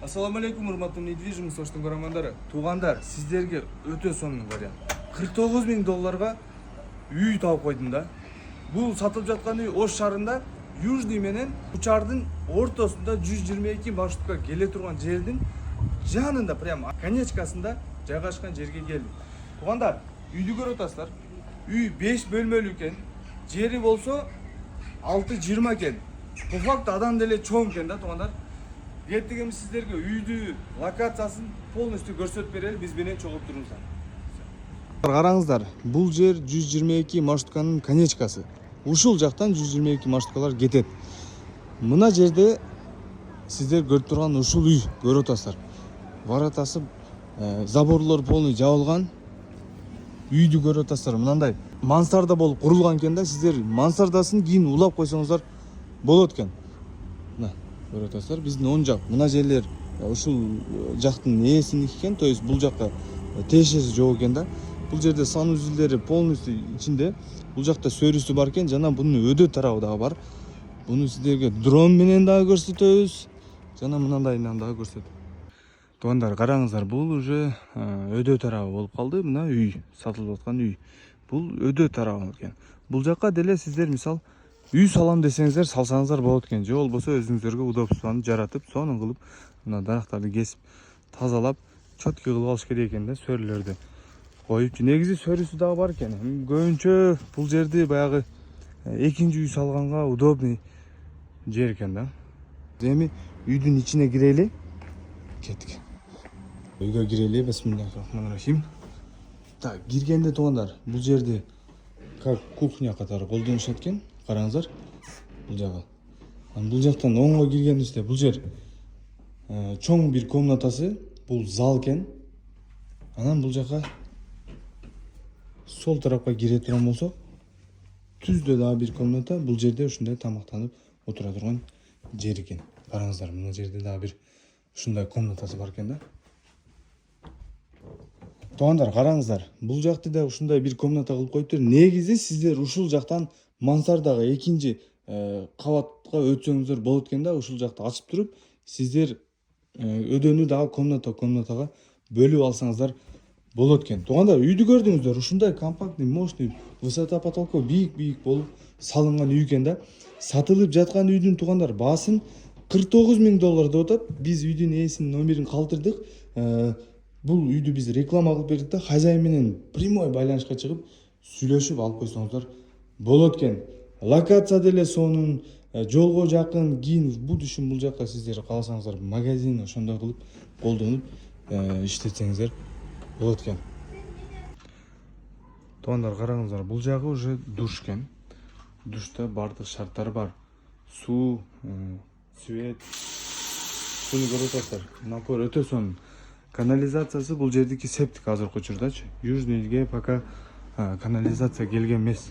Ассаламу алейкум, урматтуу недвижимость оштун көрөрмандары. Туугандар, сиздерге өтө сонун вариант. $49,000 үй тауып койдум да. Бул сатылып жаткан үй Ош шаарында Южный менен Учардын ортосунда 122 маршрутка келе турган жердин жанында, прям конечкасында жайгашкан жерге келдим. Туугандар, үйдү көрүп атасыздар. Үй 5 бөлмөлүү экен. Жери болсо 6-20 экен. По факту адам деле чоң экен да, туугандар. Ертеңіміз сіздерге үйді, локациясын полностью көрсөтүп берели, биз менен чогулуп туруңуздар. Караңыздар, бул жер 122 маршрутканын конечкасы. Ушул жактан 122 маршруткалар кетет. Мына жерде сиздер көрүп турган ушул үй көрүп атасыздар. Воротасы заборлор полный жабылган. Үйдү көрүп атасыздар. Мынандай мансарда болуп курулган экен да, сиздер мансардасын кийин улап койсоңуздар болот экен. Көрүп атасыздар, биздин оң жак мына жерлер ушул жактын ээсиники экен, то есть бул жакка тиешеси жок экен да. Бул жерде санузелдери полностью ичинде, бул жакта сөрүсү бар экен, жана бунун өдө тарабы дагы бар. Буну сиздерге дрон менен дагы көрсөтөбүз, жана мынандайынан дагы көрсөтөбүз. Туугандар, караңыздар, бул уже өдө тарабы болуп калды. Мына үй, сатылып аткан үй. Бул өдө тарабы экен. Бул жакка деле сиздер мисал үй салам десеңиздер, салсаңыздар болот экен. Же болбосо өзүңүздөргө удобствону жаратып, сонун кылып, мына дарактарды кесип, тазалап, чөткү кылып алыш керек экен да, сөрүлөрдү коюп. Негизи сөрүсү дагы бар экен. Көбүнчө бул жерди баягы экинчи үй салганга удобный жер экен да. Эми үйдүн ичине кирели. Кеттик. Үйгө кирели, бисмиллахиррахманиррахим. Так, киргенде туугандар, бул жерди как кухня катары колдонушат экен. Караңыздар, бул жагы. Бул жактан оңго киргенибизде бул жер чоң бир комнатасы, бул зал экен. Анан бул жака сол тарапка кире турган болсок, түздө дагы бир комната, бул жерде ушундай тамактанып отура турган жер экен. Караңыздар, мына жерде дагы бир ушундай комнатасы бар экен да. Туугандар, караңыздар, бул жакты да ушундай бир комната кылып коюптур. Негизи сиздер ушул жактан мансардагы экинчи кабатка өтсөңүздөр болот экен да. Ушул жакты ачып туруп, сиздер өдөнү дагы комнатага бөлүп алсаңыздар болот экен. Туугандар, үйдү көрдүңүздөр, ушундай компактный, мощный, высота потолка бийик болуп салынган үй экен да. Сатылып жаткан үйдүн, туугандар, баасын $49,000 деп атат. Биз үйдүн ээсинин номерин калтырдык. Бул үйдү биз реклама кылып бердик да, хозяин менен прямой байланышка чыгып сүйлөшүп алып койсоңуздар болот экен. Локация деле сонун, жолго жакын, кийин будущем бул жакка сиздер кааласаңыздар магазин ошондой кылып колдонуп иштетсеңиздер болот экен. Туугандар, караңыздар, бул жагы уже душ экен. Душта бардык шарттары бар. Суу, свет, суну көрүп атасыздар. Напор өтө сонун. Канализациясы бул жердики септик азыркы учурдачы. Южныйге пока канализация келген эмес.